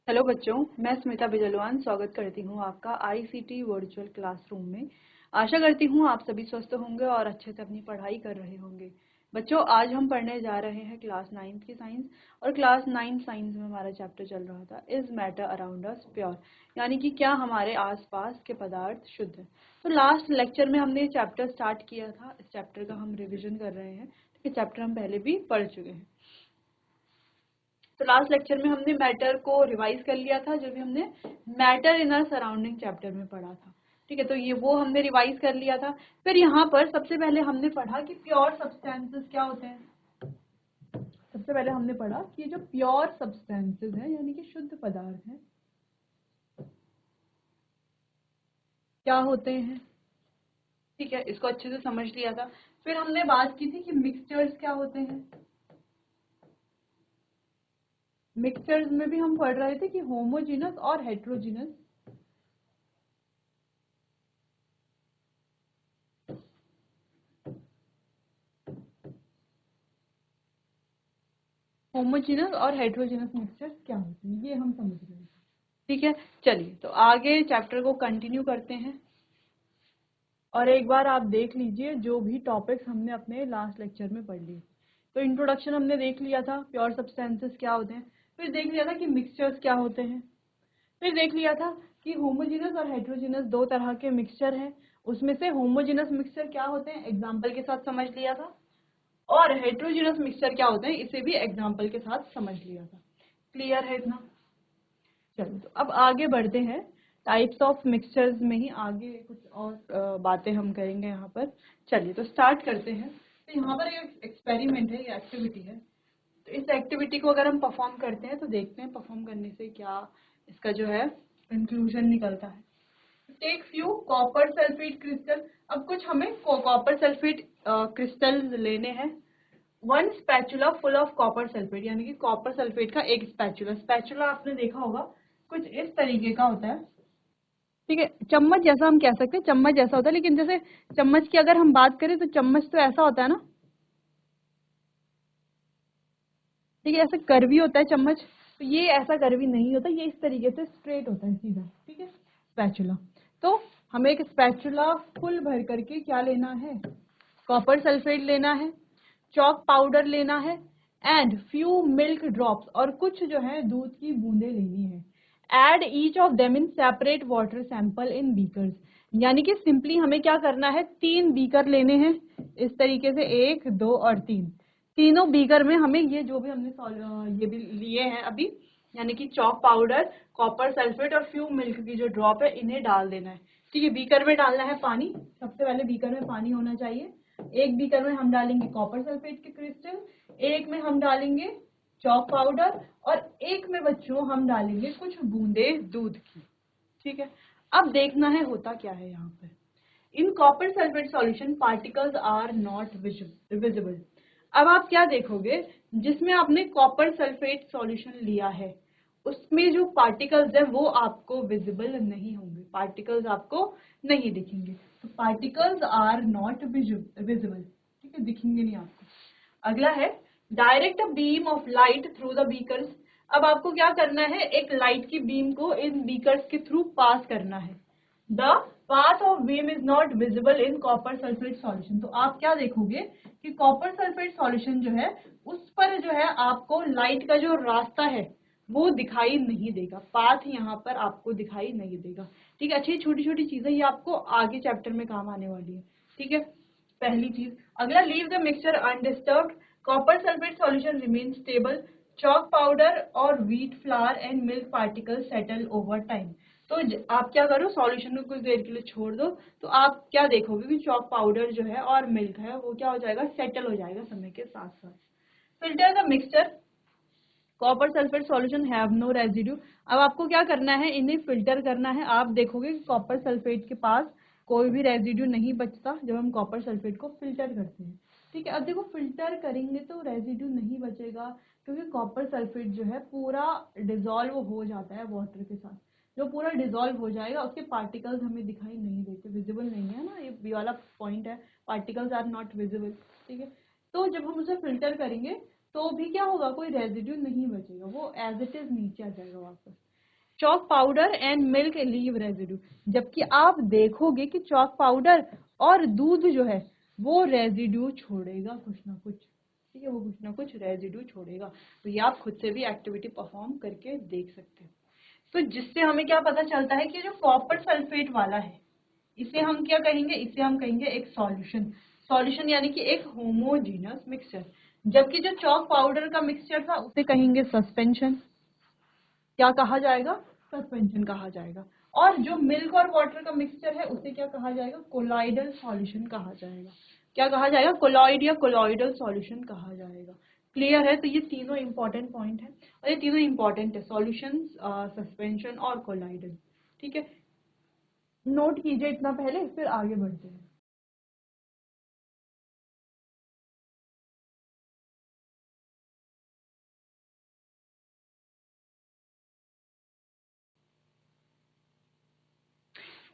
Hello बच्चों, मैं स्मिता बिजलवान स्वागत करती हूँ आपका आईसीटी वर्चुअल क्लासरूम में। आशा करती हूँ आप सभी स्वस्थ होंगे और अच्छे से अपनी पढ़ाई कर रहे होंगे। बच्चों, आज हम पढ़ने जा रहे हैं क्लास 9th की साइंस। और क्लास 9 साइंस में हमारा चैप्टर चल रहा था is matter around us pure, यानी कि क्या हमारे आसपास के पदार्थ शुद्ध हैं। तो लास्ट लेक्चर में हमने चैप्टर स्टार्ट किया था, इस चैप्टर का हम रिविजन कर रहे हैं। ये चैप्टर हम पहले भी पढ़ चुके हैं। तो लास्ट लेक्चर में हमने मैटर को रिवाइज कर लिया था, जो भी हमने matter in our surrounding chapter में पढ़ा था। ठीक है, तो ये वो हमने रिवाइज कर लिया था। फिर यहाँ पर सबसे पहले हमने पढ़ा कि प्योर सब्सटेंसेस क्या होते हैं। सबसे पहले हमने पढ़ा कि जो प्योर सब्सटेंसेस हैं यानी कि शुद्ध पदार्थ हैं क्या होते हैं। ठीक है, इसको अच्छे से समझ लिया था। फिर हमने बात की थी कि मिक्सचर्स क्या होते हैं। मिक्सचर्स में भी हम पढ़ रहे थे कि होमोजीनस और हेट्रोजीनस। होमोजीनस और हेट्रोजीनस मिक्सचर्स क्या होते हैं, ये हम समझ रहे हैं। ठीक है, चलिए तो आगे चैप्टर को कंटिन्यू करते हैं। और एक बार आप देख लीजिए जो भी टॉपिक्स हमने अपने लास्ट लेक्चर में पढ़ लिए। तो इंट्रोडक्शन हमने देख लिया था, प्योर सब्सटेंसेस क्या होते हैं। फिर देख लिया था कि मिक्सचर्स क्या होते हैं। फिर देख लिया था कि होमोजीनस और हेट्रोजीनस दो तरह के मिक्सचर हैं। उसमें से होमोजीनस मिक्सचर क्या होते हैं एग्जाम्पल के साथ समझ लिया था, और हेट्रोजीनस मिक्सचर क्या होते हैं इसे भी एग्जाम्पल के साथ समझ लिया था। क्लियर है इतना? चलो तो अब आगे बढ़ते हैं। टाइप्स ऑफ मिक्सचर्स में ही आगे कुछ और बातें हम करेंगे यहाँ पर। चलिए तो स्टार्ट करते हैं। तो यहाँ पर एक एक्सपेरिमेंट है, ये एक्टिविटी है। तो इस एक्टिविटी को अगर हम परफॉर्म करते हैं तो देखते हैं परफॉर्म करने से क्या इसका जो है कंक्लूजन निकलता है। Take few copper sulphate crystal. अब कुछ हमें कॉपर सल्फेट क्रिस्टल लेने हैं। One spatula full of copper sulphate, यानी कि कॉपर सल्फेट का एक स्पैचुला। स्पैचुला आपने देखा होगा, कुछ इस तरीके का होता है। ठीक है, चम्मच जैसा हम कह सकते हैं, चम्मच जैसा होता है। लेकिन जैसे चम्मच की अगर हम बात करें तो चम्मच तो ऐसा होता है ना। ठीक है, ऐसा कर्वी होता है चम्मच। तो ये ऐसा कर्वी नहीं होता, ये इस तरीके से स्ट्रेट होता है सीधा। ठीक है, स्पैचुला। तो हमें एक स्पैचुला फुल भर करके क्या लेना है, कॉपर सल्फेट लेना है, चॉक पाउडर लेना है, एंड फ्यू मिल्क ड्रॉप्स, और कुछ जो है दूध की बूंदें लेनी है। Add each of them in separate water sample in beakers, यानी कि सिंपली हमें क्या करना है, 3 बीकर लेने हैं इस तरीके से, 1 2 और 3। तीनों बीकर में हमें ये जो भी हमने ये भी लिए हैं अभी, यानी कि चॉक पाउडर, कॉपर सल्फेट और फ्यू मिल्क की जो ड्रॉप है इन्हें डाल देना है। ठीक है, बीकर में डालना है पानी। सबसे पहले बीकर में पानी होना चाहिए। एक बीकर में हम डालेंगे कॉपर सल्फेट के क्रिस्टल, एक में हम डालेंगे चॉक पाउडर, और एक में बच्चों हम डालेंगे कुछ बूंदे दूध की। ठीक है, अब देखना है होता क्या है यहाँ पर। In copper sulphate solution particles are not visible. अब आप क्या देखोगे, जिसमें आपने कॉपर सल्फेट सॉल्यूशन लिया है उसमें जो पार्टिकल्स है वो आपको विजिबल नहीं होंगे, पार्टिकल्स आपको नहीं दिखेंगे। तो पार्टिकल्स आर नॉट विजिबल। ठीक है, दिखेंगे नहीं आपको। अगला है direct beam of light through the beakers. अब आपको क्या करना है, एक लाइट की बीम को इन बीकर्स के थ्रू पास करना है। The path of beam is not visible in copper sulphate solution. तो आप क्या देखोगे कि कॉपर सल्फेट सॉल्यूशन जो है उस पर जो है आपको लाइट का जो रास्ता है वो दिखाई नहीं देगा, पाथ यहाँ पर आपको दिखाई नहीं देगा। ठीक है, अच्छी छोटी छोटी चीजें ये आपको आगे चैप्टर में काम आने वाली है। ठीक है, पहली चीज। अगला, leave the mixture undisturbed, copper sulphate solution remain stable, chalk powder और wheat flour and milk particle settle over time. तो आप क्या करो, सॉल्यूशन को कुछ देर के लिए छोड़ दो, तो आप क्या देखोगे कि चॉक पाउडर जो है और मिल्क है वो क्या हो जाएगा, सेटल हो जाएगा समय के साथ साथ। Filter the mixture, copper sulphate solution have no residue. अब आपको क्या करना है, इन्हें फिल्टर करना है। आप देखोगे कि कॉपर सल्फेट के पास कोई भी रेजिड्यू नहीं बचता जब हम कॉपर सल्फेट को फिल्टर करते हैं। ठीक है, अब देखो फिल्टर करेंगे तो रेजिड्यू नहीं बचेगा, क्योंकि कॉपर सल्फेट जो है पूरा डिजोल्व हो जाता है वाटर के साथ। जो पूरा डिजोल्व हो जाएगा उसके पार्टिकल्स हमें दिखाई नहीं देते, विजिबल नहीं है ना, ये वाला पॉइंट है, पार्टिकल्स आर नॉट विजिबल। ठीक है, तो जब हम उसे फिल्टर करेंगे तो भी क्या होगा, कोई रेजिड्यू नहीं बचेगा, वो एज इट इज नीचे आ जाएगा वापस। chalk powder and milk leave residue, जबकि आप देखोगे कि chalk powder और दूध जो है वो रेजिड्यू छोड़ेगा कुछ ना कुछ, ठीक है, वो कुछ ना कुछ रेजिड्यू छोड़ेगा। तो ये आप खुद से भी एक्टिविटी परफॉर्म करके देख सकते हो। तो जिससे हमें क्या पता चलता है कि जो कॉपर सल्फेट वाला है इसे हम क्या कहेंगे, इसे हम कहेंगे एक सॉल्यूशन। सॉल्यूशन यानी कि एक होमोजीनस मिक्सचर, जबकि जो चॉक पाउडर का मिक्सचर था उसे कहेंगे सस्पेंशन। क्या कहा जाएगा, सस्पेंशन कहा जाएगा। और जो मिल्क और वाटर का मिक्सचर है उसे क्या कहा जाएगा, कोलॉइडल सॉल्यूशन कहा जाएगा। क्या कहा जाएगा, कोलॉइड या कोलॉइडल सॉल्यूशन कहा जाएगा। क्लियर है। तो ये तीनों इंपॉर्टेंट पॉइंट है और ये तीनों इंपॉर्टेंट है, सॉल्यूशन, सस्पेंशन और कोलॉइडल। ठीक है, नोट कीजिए इतना पहले, फिर आगे बढ़ते हैं।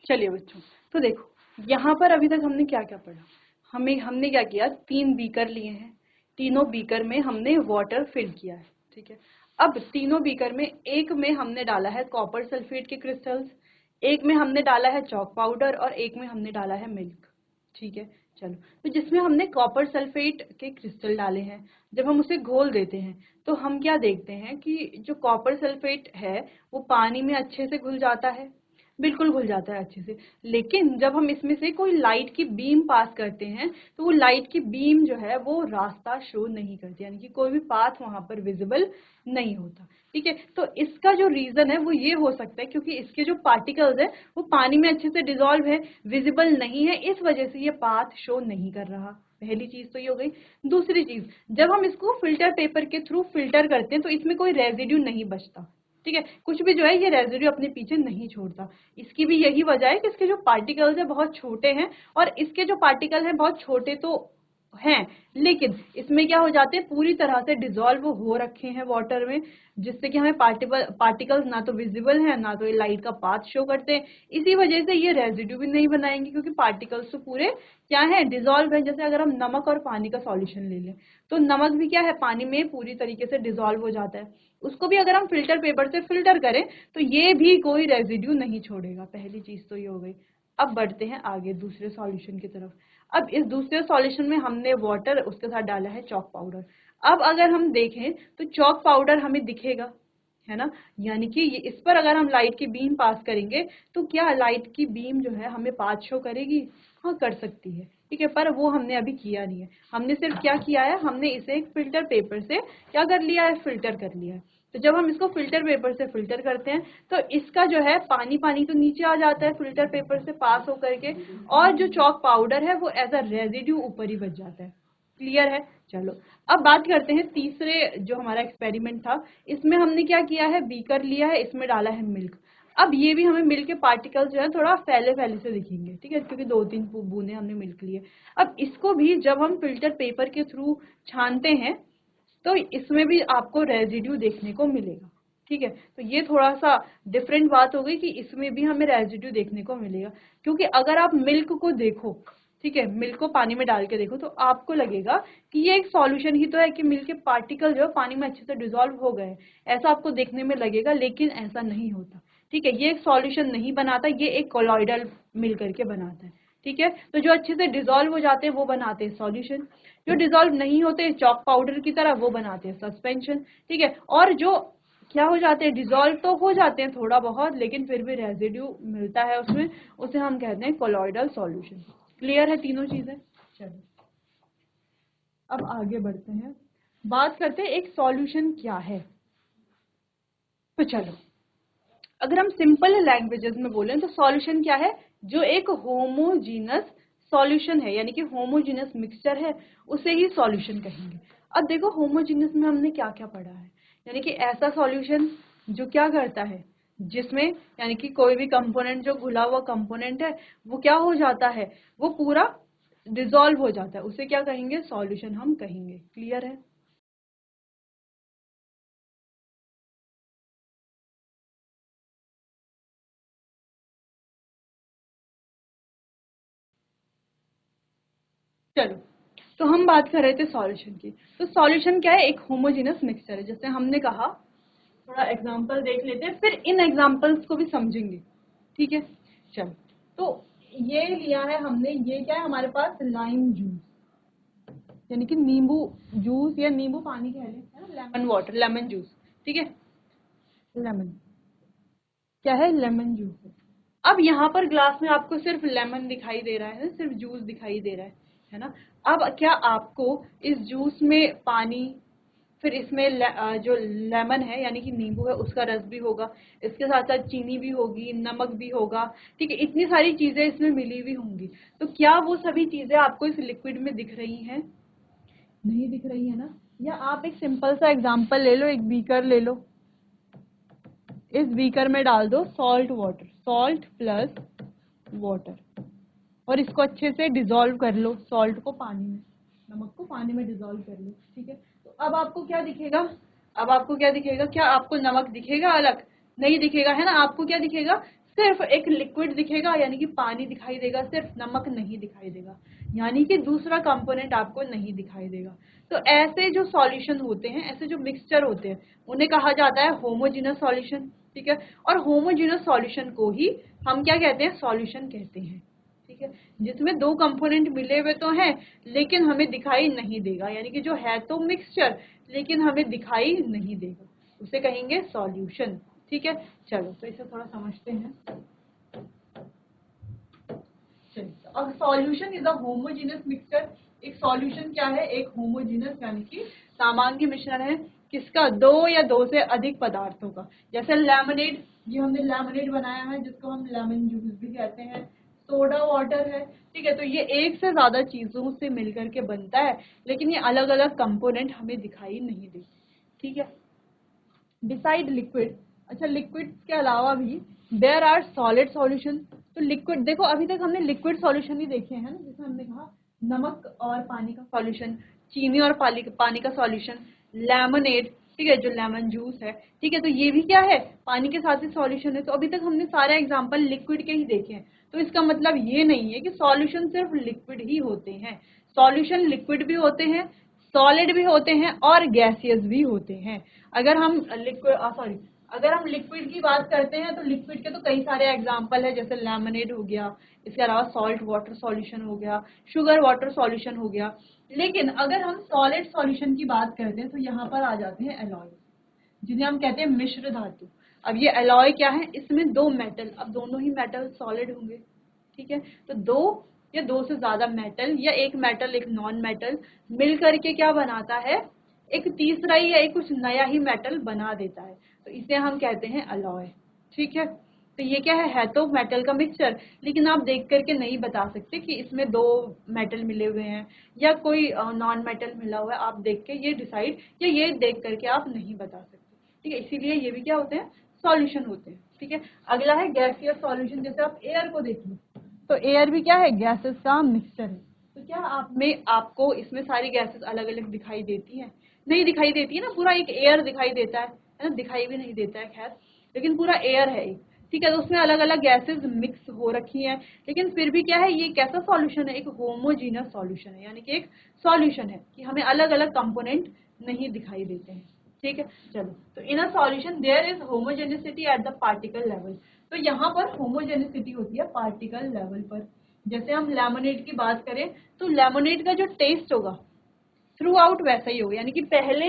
चलिए बच्चों, तो देखो यहाँ पर अभी तक हमने क्या क्या पढ़ा। हमने क्या किया, 3 बीकर लिए हैं, तीनों बीकर में हमने वाटर फिल किया है। ठीक है, अब तीनों बीकर में एक में हमने डाला है कॉपर सल्फेट के क्रिस्टल्स, एक में हमने डाला है चॉक पाउडर और एक में हमने डाला है मिल्क। ठीक है, चलो, तो जिसमें हमने कॉपर सल्फेट के क्रिस्टल डाले हैं, जब हम उसे घोल देते हैं तो हम क्या देखते हैं कि जो कॉपर सल्फेट है वो पानी में अच्छे से घुल जाता है, बिल्कुल घुल जाता है अच्छे से। लेकिन जब हम इसमें से कोई लाइट की बीम पास करते हैं तो वो लाइट की बीम जो है वो रास्ता शो नहीं करती, यानी कि कोई भी पाथ वहां पर विजिबल नहीं होता। ठीक है, तो इसका जो रीजन है वो ये हो सकता है क्योंकि इसके जो पार्टिकल्स है वो पानी में अच्छे से डिसॉल्व है, विजिबल नहीं है, इस वजह से ये पाथ शो नहीं कर रहा। पहली चीज तो ये हो गई। दूसरी चीज, जब हम इसको फिल्टर पेपर के थ्रू फिल्टर करते हैं तो इसमें कोई रेजिड्यू नहीं बचता। ठीक है, कुछ भी जो है ये रेजिड्यू अपने पीछे नहीं छोड़ता। इसकी भी यही वजह है कि इसके जो पार्टिकल्स है बहुत छोटे हैं, और इसके जो पार्टिकल हैं बहुत छोटे तो हैं, लेकिन इसमें क्या हो जाते हैं, पूरी तरह से डिसॉल्व हो रखे हैं वाटर में, जिससे कि हमें पार्टिकल्स ना तो विजिबल है ना तो ये लाइट का पाथ शो करते हैं। इसी वजह से ये रेजिड्यू भी नहीं बनाएंगे क्योंकि पार्टिकल्स तो पूरे क्या है, डिसॉल्व है। जैसे अगर हम नमक और पानी का सॉल्यूशन ले लें तो नमक भी क्या है, पानी में पूरी तरीके से डिसॉल्व हो जाता है। उसको भी अगर हम फिल्टर पेपर से फिल्टर करें तो ये भी कोई रेजिड्यू नहीं छोड़ेगा। पहली चीज तो ये हो गई। अब बढ़ते हैं आगे दूसरे सॉल्यूशन की तरफ। अब इस दूसरे सॉल्यूशन में हमने वाटर, उसके साथ डाला है चॉक पाउडर। अब अगर हम देखें तो चॉक पाउडर हमें दिखेगा, है ना, यानी कि इस पर अगर हम लाइट की बीम पास करेंगे तो क्या लाइट की बीम जो है हमें पाथ शो करेगी, हाँ कर सकती है। ठीक है, पर वो हमने अभी किया नहीं है। हमने सिर्फ क्या किया है, हमने इसे एक फिल्टर पेपर से क्या कर लिया है, फिल्टर कर लिया है। तो जब हम इसको फिल्टर पेपर से फिल्टर करते हैं तो इसका जो है पानी पानी तो नीचे आ जाता है फिल्टर पेपर से पास होकर के, और जो चॉक पाउडर है वो एज अ रेजिड्यू ऊपर ही बच जाता है। क्लियर है। चलो, अब बात करते हैं तीसरे जो हमारा एक्सपेरिमेंट था। इसमें हमने क्या किया है, बीकर लिया है, इसमें डाला है मिल्क। अब ये भी हमें मिल्क के पार्टिकल्स जो है थोड़ा फैले फैले से दिखेंगे, ठीक है, क्योंकि 2-3 बूंदे हमने मिल्क लिए। अब इसको भी जब हम फिल्टर पेपर के थ्रू छानते हैं तो इसमें भी आपको रेजिड्यू देखने को मिलेगा। ठीक है, तो ये थोड़ा सा डिफरेंट बात हो गई कि इसमें भी हमें रेजिड्यू देखने को मिलेगा। क्योंकि अगर आप मिल्क को देखो, ठीक है, मिल्क को पानी में डाल के देखो तो आपको लगेगा कि ये एक सॉल्यूशन ही तो है, कि मिल्क के पार्टिकल जो है पानी में अच्छे से डिसॉल्व हो गए, ऐसा आपको देखने में लगेगा, लेकिन ऐसा नहीं होता। ठीक है, ये एक सॉल्यूशन नहीं बनाता, ये एक कोलॉइडल मिल करके बनाता है। ठीक है, तो जो अच्छे से डिसॉल्व हो जाते हैं वो बनाते हैं सॉल्यूशन, जो डिसॉल्व नहीं होते चॉक पाउडर की तरह वो बनाते हैं सस्पेंशन। ठीक है, और जो क्या हो जाते हैं, डिसॉल्व तो हो जाते हैं थोड़ा बहुत, लेकिन फिर भी रेजिड्यू मिलता है उसमें, उसे हम कहते हैं कोलॉइडल सॉल्यूशन। क्लियर है तीनों चीजें। चलो, अब आगे बढ़ते हैं, बात करते हैं एक सॉल्यूशन क्या है। तो चलो, अगर हम सिंपल लैंग्वेजेस में बोलें तो सॉल्यूशन क्या है, जो एक होमोजीनस सॉल्यूशन है, यानी कि होमोजीनस मिक्सचर है, उसे ही सॉल्यूशन कहेंगे। अब देखो होमोजीनस में हमने क्या क्या पढ़ा है, यानी कि ऐसा सॉल्यूशन जो क्या करता है, जिसमें यानी कि कोई भी कंपोनेंट जो घुला हुआ कंपोनेंट है वो क्या हो जाता है, वो पूरा डिसॉल्व हो जाता है, उसे क्या कहेंगे, सॉल्यूशन हम कहेंगे। क्लियर है। चलो, तो हम बात कर रहे थे सॉल्यूशन की। तो सॉल्यूशन क्या है, एक होमोजेनस मिक्सचर है, जैसे हमने कहा थोड़ा एग्जाम्पल देख लेते हैं, फिर इन एग्जाम्पल्स को भी समझेंगे, ठीक है। चलो, तो ये लिया है हमने, ये क्या है हमारे पास, लाइम जूस, यानी कि नींबू जूस या नींबू पानी कह लें, है ना, लेमन वाटर, लेमन जूस, ठीक है। लेमन क्या है, लेमन जूस है। अब यहाँ पर ग्लास में आपको सिर्फ लेमन दिखाई दे रहा है, सिर्फ जूस दिखाई दे रहा है ना। अब क्या आपको इस जूस में पानी, फिर इसमें जो लेमन है यानी कि नींबू है उसका रस भी होगा, इसके साथ साथ चीनी भी होगी, नमक भी होगा, ठीक है, इतनी सारी चीजें इसमें मिली हुई होंगी। तो क्या वो सभी चीजें आपको इस लिक्विड में दिख रही हैं? नहीं दिख रही है ना। या आप एक सिंपल सा एग्जांपल ले लो, एक बीकर ले लो, इस बीकर में डाल दो salt water, salt plus water, और इसको अच्छे से डिजोल्व कर लो, सॉल्ट को पानी में, नमक को पानी में डिजोल्व कर लो, ठीक है। तो अब आपको क्या दिखेगा, अब आपको क्या दिखेगा, क्या आपको नमक दिखेगा अलग? नहीं दिखेगा, है ना। आपको क्या दिखेगा, सिर्फ एक लिक्विड दिखेगा, यानी कि पानी दिखाई देगा, सिर्फ नमक नहीं दिखाई देगा, यानी कि दूसरा कंपोनेंट आपको नहीं दिखाई देगा। तो ऐसे जो सॉल्यूशन होते हैं, ऐसे जो मिक्सचर होते हैं, उन्हें कहा जाता है होमोजेनस सॉल्यूशन, ठीक है। और होमोजेनस सॉल्यूशन को ही हम क्या कहते हैं, सॉल्यूशन कहते हैं, ठीक है। जिसमें दो कंपोनेंट मिले हुए तो हैं लेकिन हमें दिखाई नहीं देगा, यानी कि जो है तो मिक्सचर लेकिन हमें दिखाई नहीं देगा, उसे कहेंगे सॉल्यूशन, ठीक है। चलो, तो इसे थोड़ा समझते हैं। चलिए, तो अब solution is a homogeneous mixture. एक सॉल्यूशन क्या है, एक होमोजेनस यानी कि सामान्य मिश्रण है, किसका, दो या दो से अधिक पदार्थों का। जैसे लेमनेड, ये हमने लेमनेड बनाया है जिसको हम लेमन जूस भी कहते हैं, सोडा वाटर है, ठीक है। तो ये एक से ज्यादा चीजों से मिलकर के बनता है, लेकिन ये अलग अलग कंपोनेंट हमें दिखाई नहीं देते, ठीक है। डिसाइड लिक्विड, अच्छा लिक्विड के अलावा भी देयर आर सॉलिड सॉल्यूशन। तो लिक्विड देखो, अभी तक हमने लिक्विड सॉल्यूशन ही देखे हैं ना, जैसे हमने कहा नमक और पानी का सॉल्यूशन, चीनी और पानी का सॉल्यूशन, लेमनेड, ठीक है, जो लेमन जूस है, ठीक है। तो ये भी क्या है, पानी के साथ ही सॉल्यूशन है। तो अभी तक हमने सारे एग्जांपल लिक्विड के ही देखे हैं। तो इसका मतलब ये नहीं है कि सॉल्यूशन सिर्फ लिक्विड ही होते हैं, सॉल्यूशन लिक्विड भी होते हैं, सॉलिड भी होते हैं और गैसियस भी होते हैं। अगर हम अगर हम लिक्विड की बात करते हैं तो लिक्विड के तो कई सारे एग्जांपल है, जैसे लेमनेड हो गया, इसके अलावा सॉल्ट वाटर सॉल्यूशन हो गया, शुगर वाटर सॉल्यूशन हो गया। लेकिन अगर हम सॉलिड सॉल्यूशन की बात करते हैं तो यहाँ पर आ जाते हैं एलॉय, जिन्हें हम कहते हैं मिश्र धातु। अब ये एलॉय क्या है, इसमें दो मेटल, अब दोनों ही मेटल सॉलिड होंगे, ठीक है। तो दो या दो से ज्यादा मेटल या एक मेटल एक नॉन मेटल मिल करके क्या बनाता है, एक तीसरा ही या एक कुछ नया ही मेटल बना देता है, तो इसे हम कहते हैं अलॉय, ठीक है। तो ये क्या है तो मेटल का मिक्सचर, लेकिन आप देख करके नहीं बता सकते कि इसमें दो मेटल मिले हुए हैं या कोई नॉन मेटल मिला हुआ है, आप देख के ये डिसाइड या ये देख करके आप नहीं बता सकते, ठीक है। इसीलिए ये भी क्या होते हैं, सॉल्यूशन होते हैं, ठीक है। अगला है गैसियस सॉल्यूशन, जैसे आप एयर को देख लो, तो एयर भी क्या है, गैसेस का मिक्सचर है। तो क्या आपको इसमें सारी गैसेस अलग अलग दिखाई देती हैं? नहीं दिखाई देती है ना, पूरा एक एयर दिखाई देता है ना, दिखाई भी नहीं देता है खैर, लेकिन पूरा एयर है एक, ठीक है। तो उसमें अलग अलग गैसेस मिक्स हो रखी हैं, लेकिन फिर भी क्या है, ये कैसा सॉल्यूशन है, एक होमोजीनस सॉल्यूशन है, यानी कि एक सॉल्यूशन है कि हमें अलग अलग कंपोनेंट नहीं दिखाई देते हैं, ठीक है। चलो, तो in a solution there is homogeneity at the particle level. तो यहाँ पर होमोजेनिसिटी होती है पार्टिकल लेवल पर। जैसे हम लेमनेड की बात करें तो लेमनेड का जो टेस्ट होगा थ्रू आउट वैसा ही होगा, यानी कि पहले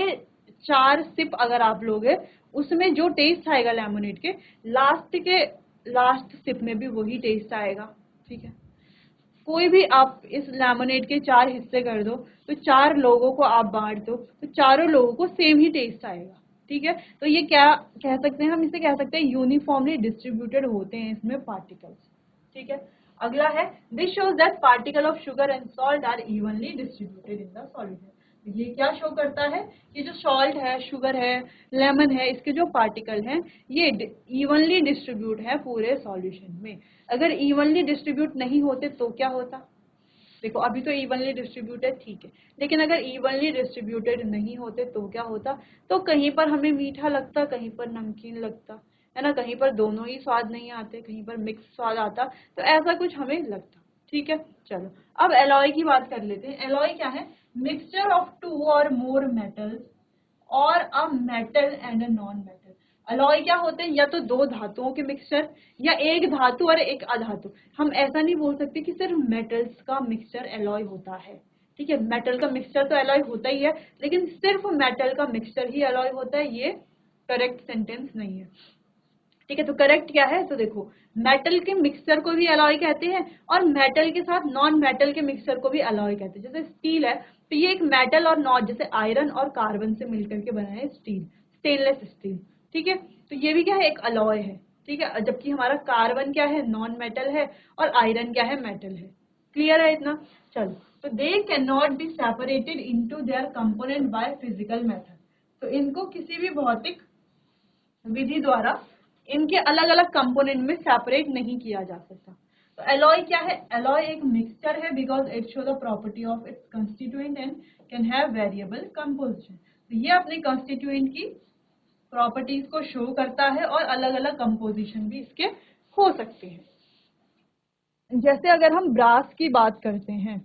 4 सिप अगर आप लोगे उसमें जो टेस्ट आएगा लेमनेड के लास्ट सिप में भी वही टेस्ट आएगा, ठीक है। कोई भी आप इस लेमनेड के 4 हिस्से कर दो, तो 4 लोगों को आप बांट दो तो चारों लोगों को सेम ही टेस्ट आएगा, ठीक है। तो ये क्या कह सकते हैं, हम इसे कह सकते हैं यूनिफॉर्मली डिस्ट्रीब्यूटेड होते हैं इसमें पार्टिकल्स, ठीक है। अगला है this shows that particle of sugar and salt are evenly distributed in the solution. ये क्या शो करता है, ये जो सॉल्ट है, शुगर है, लेमन है, इसके जो पार्टिकल हैं ये इवनली डिस्ट्रीब्यूट है पूरे सॉल्यूशन में। अगर इवनली डिस्ट्रीब्यूट नहीं होते तो क्या होता, देखो अभी तो इवनली डिस्ट्रीब्यूटेड ठीक है, लेकिन अगर इवनली डिस्ट्रीब्यूटेड नहीं होते तो क्या होता, तो कहीं पर हमें मीठा लगता, कहीं पर नमकीन लगता, है ना, कहीं पर दोनों ही स्वाद नहीं आते, कहीं पर मिक्स स्वाद आता, तो ऐसा कुछ हमें लगता, ठीक है। चलो, अब एलॉय की बात कर लेते हैं। एलॉय क्या है, मिक्सचर ऑफ 2 और मोर मेटल्स और a metal and a non metal. Alloy क्या होते हैं, या तो दो धातुओं के मिक्सचर या एक धातु और एक अधातु। हम ऐसा नहीं बोल सकते कि सिर्फ मेटल्स का मिक्सचर अलॉय होता है, ठीक है। मेटल का मिक्सचर तो अलॉय होता ही है, लेकिन सिर्फ मेटल का मिक्सचर ही अलॉय होता है, ये करेक्ट सेंटेंस नहीं है, ठीक है। तो करेक्ट क्या है, तो देखो मेटल के मिक्सचर को भी अलॉय कहते हैं और मेटल के साथ नॉन मेटल के मिक्सचर को भी अलॉय कहते हैं। जैसे स्टील है तो ये एक मेटल और नॉन, जैसे आयरन और कार्बन से मिलकर के बना है स्टील, स्टेनलेस स्टील, ठीक है। तो ये भी क्या है, एक अलॉय है, ठीक है। जबकि हमारा कार्बन क्या है, नॉन मेटल है, और आयरन क्या है, मेटल है। क्लियर है इतना। चलो, तो they can not be separated into their component by physical method. तो इनको किसी भी भौतिक विधि द्वारा इनके अलग अलग कंपोनेंट में सेपरेट नहीं किया जा सकता। तो एलॉय क्या है, एलॉय एक मिक्सचर है because it show the property of its constituent and can have variable composition. तो ये अपने कंस्टिट्यूएंट की प्रॉपर्टीज को शो करता है और अलग अलग कंपोजिशन भी इसके हो सकते हैं। जैसे अगर हम ब्रास की बात करते हैं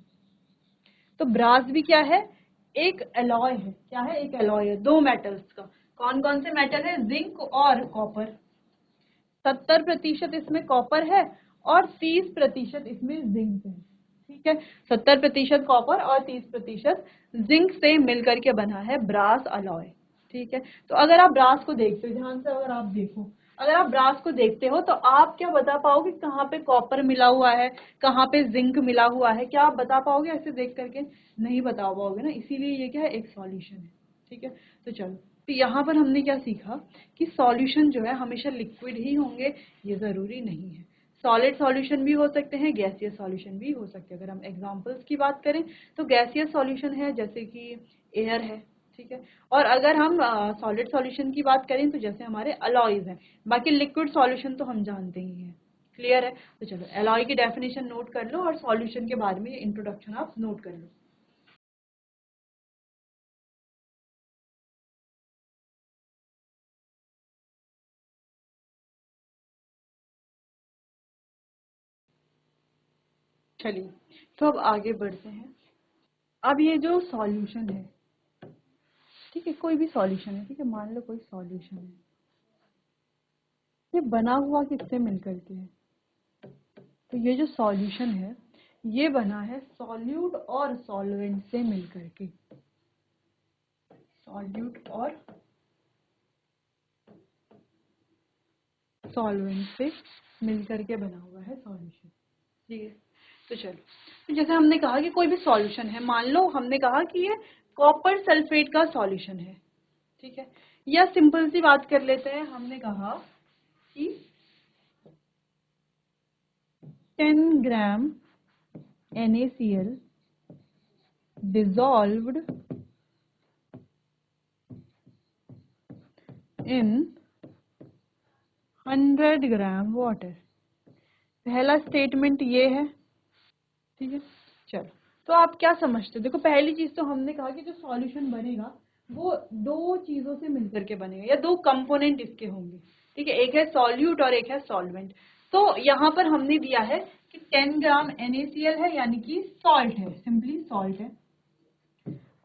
तो ब्रास भी क्या है, एक एलॉय है। क्या है, एक एलॉय है दो मेटल्स का। कौन कौन से मेटल है, जिंक और कॉपर। 70% इसमें कॉपर है और 30% इसमें जिंक है, ठीक है। 70% कॉपर और 30% जिंक से मिलकर के बना है ब्रास अलॉय, ठीक है। तो अगर आप ब्रास को देखते हो, ध्यान से अगर आप देखो, अगर आप ब्रास को देखते हो तो आप क्या बता पाओगे कहाँ पे कॉपर मिला हुआ है, कहाँ पे जिंक मिला हुआ है, क्या आप बता पाओगे ऐसे देख करके? नहीं बता पाओगे ना, इसीलिए ये क्या है, एक सॉल्यूशन है, ठीक है। तो चलो, तो यहाँ पर हमने क्या सीखा कि सॉल्यूशन जो है हमेशा लिक्विड ही होंगे, ये ज़रूरी नहीं है। सॉलिड सॉल्यूशन भी हो सकते हैं, गैसियस सॉल्यूशन भी हो सकते हैं। अगर हम एग्जांपल्स की बात करें तो गैसियस सॉल्यूशन है जैसे कि एयर है, ठीक है। और अगर हम सॉलिड सॉल्यूशन की बात करें तो जैसे हमारे अलॉयज हैं। बाकी लिक्विड सॉल्यूशन तो हम जानते ही हैं। क्लियर है। तो चलो, अलॉय की डेफिनेशन नोट कर लो और सॉल्यूशन के बारे में इंट्रोडक्शन आप नोट कर लो। चलिए, तो अब आगे बढ़ते हैं। अब ये जो सॉल्यूशन है, ठीक है, कोई भी सॉल्यूशन है, ठीक है, मान लो कोई सॉल्यूशन है, ये बना हुआ किससे मिलकर के है? तो ये जो सॉल्यूशन है ये बना है सॉल्यूट और सॉल्वेंट से मिलकर के। सॉल्यूट और सॉल्वेंट से मिलकर के बना हुआ है सॉल्यूशन, ठीक है। तो चलो, तो जैसे हमने कहा कि कोई भी सॉल्यूशन है, मान लो हमने कहा कि ये कॉपर सल्फेट का सॉल्यूशन है, ठीक है। या सिंपल सी बात कर लेते हैं, हमने कहा कि 10 ग्राम NaCl dissolved in 100 gram water. पहला स्टेटमेंट ये है, ठीक है। चलो, तो आप क्या समझते हो? देखो, पहली चीज तो हमने कहा कि जो सॉल्यूशन बनेगा वो दो चीजों से मिलकर के बनेगा या दो कंपोनेंट इसके होंगे, ठीक है। एक है सॉल्यूट और एक है सॉल्वेंट। तो यहाँ पर हमने दिया है कि 10 ग्राम NaCl है, यानी कि सॉल्ट है, सिंपली सॉल्ट है,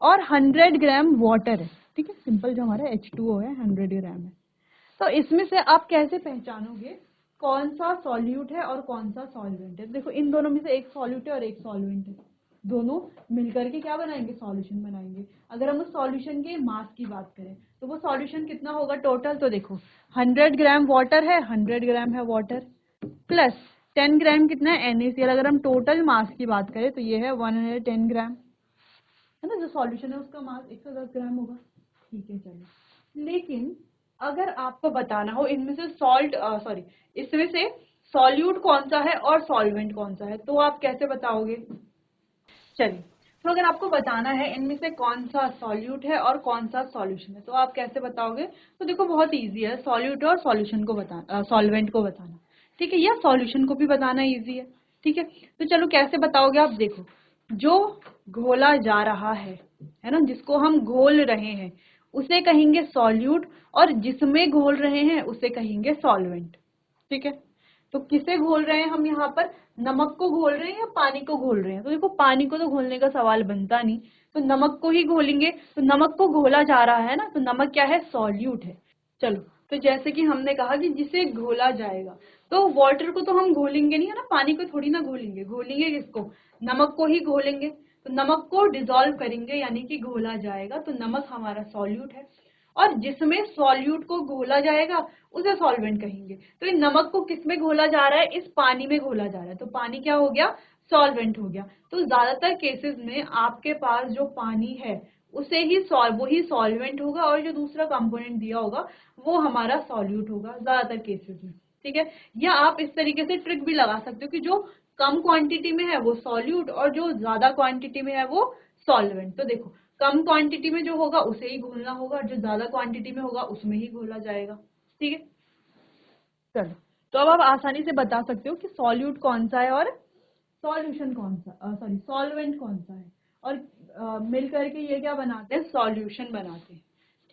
और 100 ग्राम वाटर है, ठीक है। सिंपल जो हमारा H2O है 100 ग्राम है। तो इसमें से आप कैसे पहचानोगे कौन सा सॉल्यूट है और कौन सा सॉल्वेंट है? देखो, इन दोनों में से एक सॉल्यूट है और एक सॉल्वेंट है, दोनों मिलकर के क्या बनाएंगे, सॉल्यूशन बनाएंगे। अगर हम उस सॉल्यूशन के मास की बात करें तो वो सॉल्यूशन कितना होगा टोटल? तो देखो, 100 ग्राम वाटर है, 100 ग्राम है वाटर, प्लस 10 ग्राम कितना है, NaCl। अगर हम टोटल मास की बात करें तो ये है 110 ग्राम, है ना। जो सॉल्यूशन है उसका मास 110 ग्राम होगा, ठीक है। चलो, लेकिन अगर आपको बताना हो इनमें से इसमें से सॉल्यूट कौन सा है और सॉल्वेंट कौन सा है, तो आप कैसे बताओगे? चलिए, तो अगर आपको बताना है इनमें से कौन सा सॉल्यूट है और कौन सा सॉल्यूशन है, तो आप कैसे बताओगे? तो देखो, बहुत इजी है, सॉल्यूट और सॉल्यूशन को बताना, सॉल्वेंट को बताना, ठीक है, या सॉल्यूशन को भी बताना इजी है, ठीक है। तो चलो, कैसे बताओगे आप? देखो, जो घोला जा रहा है ना, जिसको हम घोल रहे हैं उसे कहेंगे सॉल्यूट, और जिसमें घोल रहे हैं उसे कहेंगे सॉल्वेंट, ठीक है। तो किसे घोल रहे हैं हम यहाँ पर? नमक को घोल रहे हैं या पानी को घोल रहे हैं? तो देखो, पानी को तो घोलने का सवाल बनता नहीं, तो नमक को ही घोलेंगे। तो नमक को घोला जा रहा है ना, तो नमक क्या है, सॉल्यूट है। चलो, तो जैसे कि हमने कहा कि जिसे घोला जाएगा, तो वाटर को तो हम घोलेंगे नहीं है ना, पानी को थोड़ी ना घोलेंगे, घोलेंगे किसको, नमक को ही घोलेंगे। तो नमक को डिसॉल्व करेंगे यानी कि घोला जाएगा, तो नमक हमारा सॉल्यूट है। और जिसमें सॉल्यूट को घोला जाएगा उसे सॉल्वेंट कहेंगे। तो इन नमक को किस में घोला जा रहा है, इस पानी में घोला जा रहा है, तो पानी क्या हो गया, सॉल्वेंट हो गया। तो ज्यादातर केसेस में आपके पास जो पानी है उसे ही वही सॉल्वेंट होगा, और जो दूसरा कंपोनेंट दिया होगा वो हमारा सॉल्यूट होगा ज्यादातर केसेस में। ठीक है, या आप इस तरीके से ट्रिक भी लगा सकते हो कि जो कम क्वांटिटी में है वो सॉल्यूट और जो ज्यादा क्वांटिटी में है वो सॉल्वेंट। तो देखो, कम क्वांटिटी में जो होगा उसे ही घोलना होगा, जो ज्यादा क्वांटिटी में होगा उसमें ही घोला जाएगा। ठीक है, चलो, तो अब आप आसानी से बता सकते हो कि सॉल्यूट कौन सा है और सॉल्यूशन कौन सा, सॉरी सॉल्वेंट कौन सा है, और मिल करके ये क्या बनाते हैं, सॉल्यूशन बनाते हैं।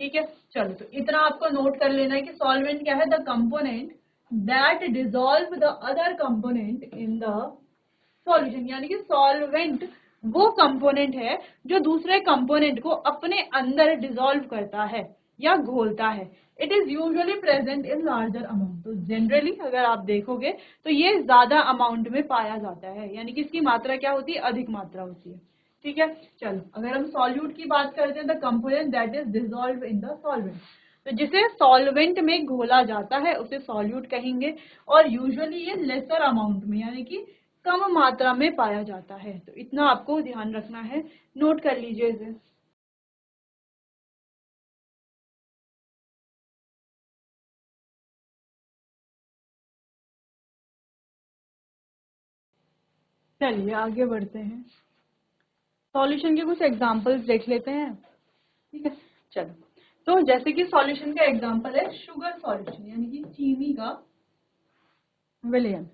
ठीक है, चलो, तो इतना आपको नोट कर लेना है कि सॉल्वेंट क्या है, the component that dissolve the other component in the solution, यानी कि सॉल्वेंट वो कंपोनेंट है जो दूसरे कंपोनेंट को अपने अंदर डिसॉल्व करता है या घोलता है। It is usually present in larger amount. तो जनरली अगर आप देखोगे तो ये ज्यादा अमाउंट में पाया जाता है, यानी कि इसकी मात्रा क्या होती है, अधिक मात्रा होती है। ठीक है, चलो, अगर हम सॉल्यूट की बात करते हैं, the component that is dissolve in the solvent, तो जिसे सॉल्वेंट में घोला जाता है उसे सॉल्यूट कहेंगे, और यूजुअली ये लेसर अमाउंट में यानी कि कम मात्रा में पाया जाता है। तो इतना आपको ध्यान रखना है, नोट कर लीजिए इसे। चलिए आगे बढ़ते हैं, सॉल्यूशन के कुछ एग्जांपल्स देख लेते हैं। ठीक है, चलो, तो जैसे कि सॉल्यूशन का एग्जांपल है शुगर सॉल्यूशन, यानी कि चीनी का विलयन।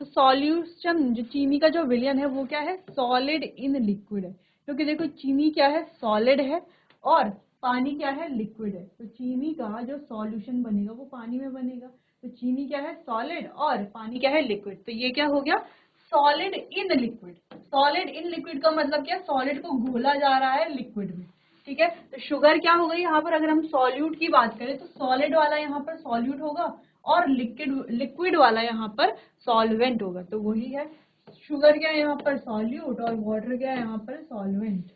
तो सॉल्यूशन, जो चीनी का जो विलयन है वो क्या है, सॉलिड इन लिक्विड है, क्योंकि देखो चीनी क्या है, सॉलिड है, और पानी क्या है, लिक्विड है। तो चीनी का जो सॉल्यूशन बनेगा वो पानी में बनेगा। तो चीनी क्या है, सॉलिड, और पानी क्या है, लिक्विड। तो ये क्या हो गया, solid in liquid. Solid in liquid का मतलब क्या, सॉलिड को घोला जा रहा है लिक्विड में। ठीक है, तो शुगर क्या हो गई यहाँ पर, अगर हम सॉल्यूट की बात करें तो सॉलिड वाला यहाँ पर सॉल्यूट होगा, और लिक्विड लिक्विड वाला यहाँ पर सॉल्वेंट होगा। तो वही है, शुगर क्या है यहाँ पर, सॉल्यूट, और वाटर क्या है यहाँ पर, सॉल्वेंट।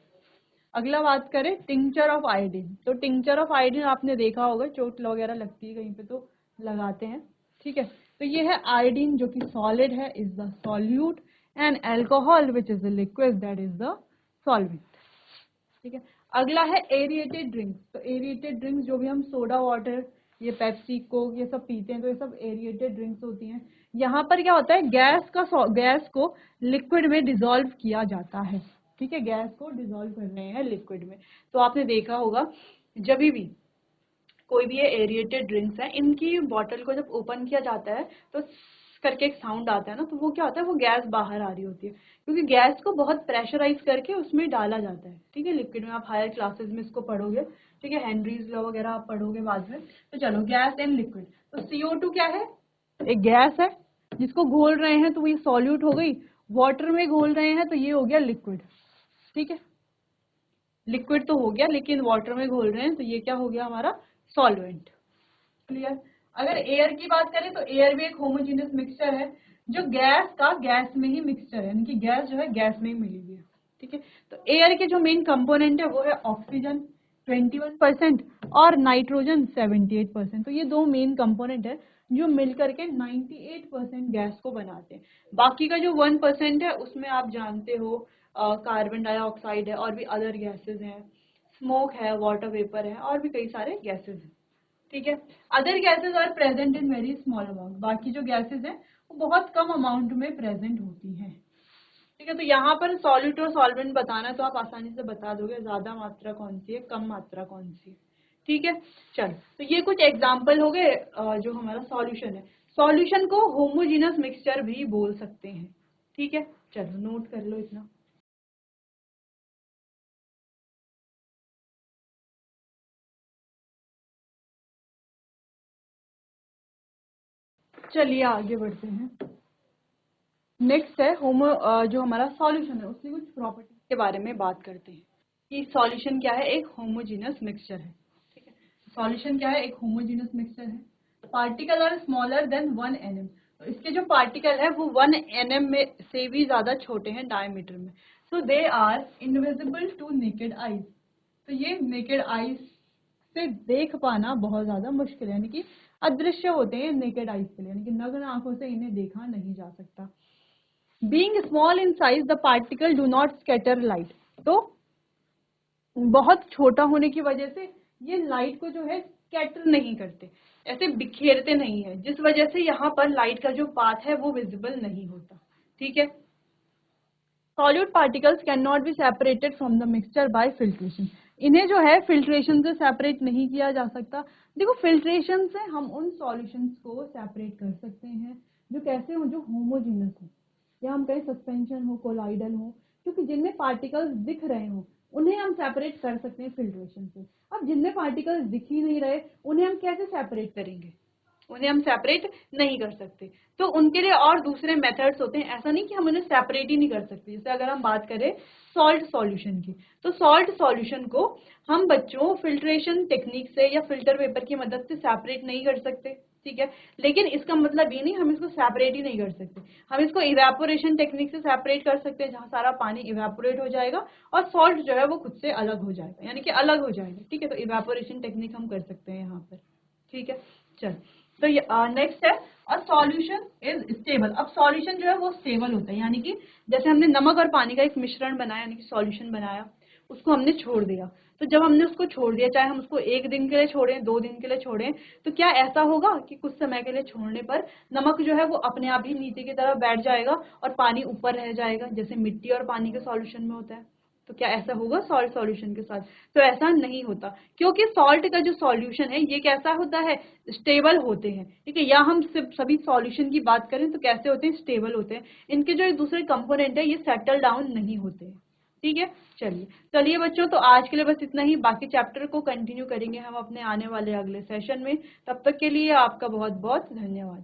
अगला बात करें टिंचर ऑफ आयोडीन। तो टिंचर ऑफ आयोडीन आपने देखा होगा, चोट वगैरह लगती है कहीं पे तो लगाते हैं। ठीक है, तो ये है आयोडीन जो कि सॉलिड है, is the solute, and alcohol which is the liquid that is the solvent. ठीक है, अगला है एरिएटेड ड्रिंक्स। तो एरिएटेड ड्रिंक्स जो भी हम सोडा वाटर, ये पेप्सी कोक ये सब पीते हैं, तो ये सब एरिएटेड ड्रिंक्स होती हैं। यहाँ पर क्या होता है, गैस को लिक्विड में डिसॉल्व किया जाता है। ठीक है, गैस को डिसॉल्व कर रहे हैं लिक्विड में। तो आपने देखा होगा जब भी कोई भी ये एरिएटेड ड्रिंक्स है, इनकी बॉटल को जब ओपन किया जाता है तो करके एक साउंड आता है ना, तो वो क्या होता है, वो गैस बाहर आ रही होती है, क्योंकि गैस को बहुत प्रेशराइज करके उसमें डाला जाता है। ठीक है, लिक्विड में आप हायर क्लासेस में इसको पढ़ोगे। ठीक है, हेनरीज लॉ वगैरह आप पढ़ोगे बाद में। तो चलो, गैस एंड लिक्विड, तो CO2 क्या है, एक गैस है जिसको घोल रहे हैं तो ये सॉल्यूट हो गई, वाटर में घोल रहे हैं तो ये हो गया लिक्विड। ठीक है, लिक्विड तो हो गया, लेकिन वाटर में घोल रहे हैं तो ये क्या हो गया, हमारा सॉल्वेंट। क्लियर। अगर एयर की बात करें तो एयर भी एक होमोजेनियस मिक्सचर है, जो गैस का गैस में ही मिक्सचर है, यानी कि गैस जो है गैस में ही मिली हुई है। ठीक है, तो एयर के जो मेन कंपोनेंट है वो है ऑक्सीजन 21% और नाइट्रोजन 78%। तो ये दो मेन कंपोनेंट है जो मिलकर के 98% गैस को बनाते हैं। बाकी का जो 1% है उसमें आप जानते हो कार्बन डाइऑक्साइड है, और भी अदर गैसेज हैं, स्मोक है, वाटर वेपर है, और भी कई सारे गैसेज हैं। ठीक है, other gases are present in very small amount. बाकी जो गैसेज हैं वो बहुत कम अमाउंट में प्रेजेंट होती हैं। ठीक है, तो यहाँ पर सॉल्यूट और सॉल्वेंट बताना है तो आप आसानी से बता दोगे ज्यादा मात्रा कौन सी है, कम मात्रा कौन सी है। ठीक है, चलो, तो ये कुछ एग्जाम्पल हो गए जो हमारा सॉल्यूशन है। सॉल्यूशन को होमोजेनस मिक्सचर भी बोल सकते हैं। ठीक है, चलो नोट कर लो इतना। चलिए आगे बढ़ते हैं। नेक्स्ट है जो हमारा सॉल्यूशन है उसकी कुछ प्रॉपर्टीज के बारे में बात करते हैं कि सॉल्यूशन क्या है, एक होमोजेनस मिक्सचर है। ठीक है, सॉल्यूशन क्या है, एक होमोजेनियस मिक्सचर है, particle are smaller than 1 nm, तो इसके जो पार्टिकल है वो 1 nm में से भी ज्यादा छोटे हैं डायमीटर में, so they are invisible to naked eyes, तो ये नेकेड आईज से देख पाना बहुत ज्यादा मुश्किल है, यानी कि अदृश्य होते हैं नेकेड आईज के लिए, यानी कि नग्न आंखों से इन्हें देखा नहीं जा सकता। Being small in size the particle do not scatter light, तो बहुत छोटा होने की वजह से ये लाइट को जो है स्कैटर नहीं करते, ऐसे बिखेरते नहीं है, जिस वजह से यहाँ पर लाइट का जो पाथ है वो विजिबल नहीं होता। ठीक है, solute particles can not be separated from the mixture by filtration, इन्हें जो है फिल्ट्रेशन से सेपरेट नहीं किया जा सकता। देखो फिल्ट्रेशन से हम उन सॉल्यूशंस को सेपरेट कर सकते हैं जो कैसे हो, जो होमोजेनस हो, या हम कहें सस्पेंशन हो, कोलाइडल हो, क्योंकि जिनमें पार्टिकल्स दिख रहे हो उन्हें हम सेपरेट कर सकते हैं फिल्ट्रेशन से। अब जिनमें पार्टिकल्स दिख ही नहीं रहे उन्हें हम कैसे सेपरेट करेंगे, उन्हें हम सेपरेट नहीं कर सकते, तो उनके लिए और दूसरे मेथड्स होते हैं, ऐसा नहीं कि हम उन्हें सेपरेट ही नहीं कर सकते। जैसे अगर हम बात करें सॉल्ट सॉल्यूशन की, तो सॉल्ट सॉल्यूशन को हम बच्चों फिल्ट्रेशन टेक्निक से या फिल्टर पेपर की मदद से सेपरेट नहीं कर सकते, ठीक है, लेकिन इसका मतलब ये नहीं हम इसको सेपरेट ही नहीं कर सकते, हम इसको इवेपोरेशन टेक्निक से सेपरेट कर सकते हैं, जहाँ सारा पानी इवेपोरेट हो जाएगा और सॉल्ट जो है वो खुद से अलग हो जाएगा, यानी कि अलग हो जाएगा। ठीक है, तो इवेपोरेशन टेक्निक हम कर सकते हैं यहाँ पर। ठीक है, चल, तो नेक्स्ट है अ सॉल्यूशन इज स्टेबल। अब सॉल्यूशन जो है वो स्टेबल होता है, यानी कि जैसे हमने नमक और पानी का एक मिश्रण बनाया, यानी कि सॉल्यूशन बनाया, उसको हमने छोड़ दिया, तो जब हमने उसको छोड़ दिया, चाहे हम उसको 1 दिन के लिए छोड़ें, 2 दिन के लिए छोड़ें, तो क्या ऐसा होगा कि कुछ समय के लिए छोड़ने पर नमक जो है वो अपने आप ही नीचे की तरफ बैठ जाएगा और पानी ऊपर रह जाएगा, जैसे मिट्टी और पानी के सॉल्यूशन में होता है? तो क्या ऐसा होगा सॉल्ट सॉल्यूशन के साथ? तो ऐसा नहीं होता, क्योंकि सॉल्ट का जो सॉल्यूशन है ये कैसा होता है, स्टेबल होते हैं। ठीक है, या हम सिर्फ सभी सॉल्यूशन की बात करें तो कैसे होते हैं, स्टेबल होते हैं, इनके जो दूसरे कंपोनेंट है ये सेटल डाउन नहीं होते हैं। ठीक है, चलिए चलिए बच्चों, तो आज के लिए बस इतना ही, बाकी चैप्टर को कंटिन्यू करेंगे हम अपने आने वाले अगले सेशन में। तब तक के लिए आपका बहुत बहुत धन्यवाद।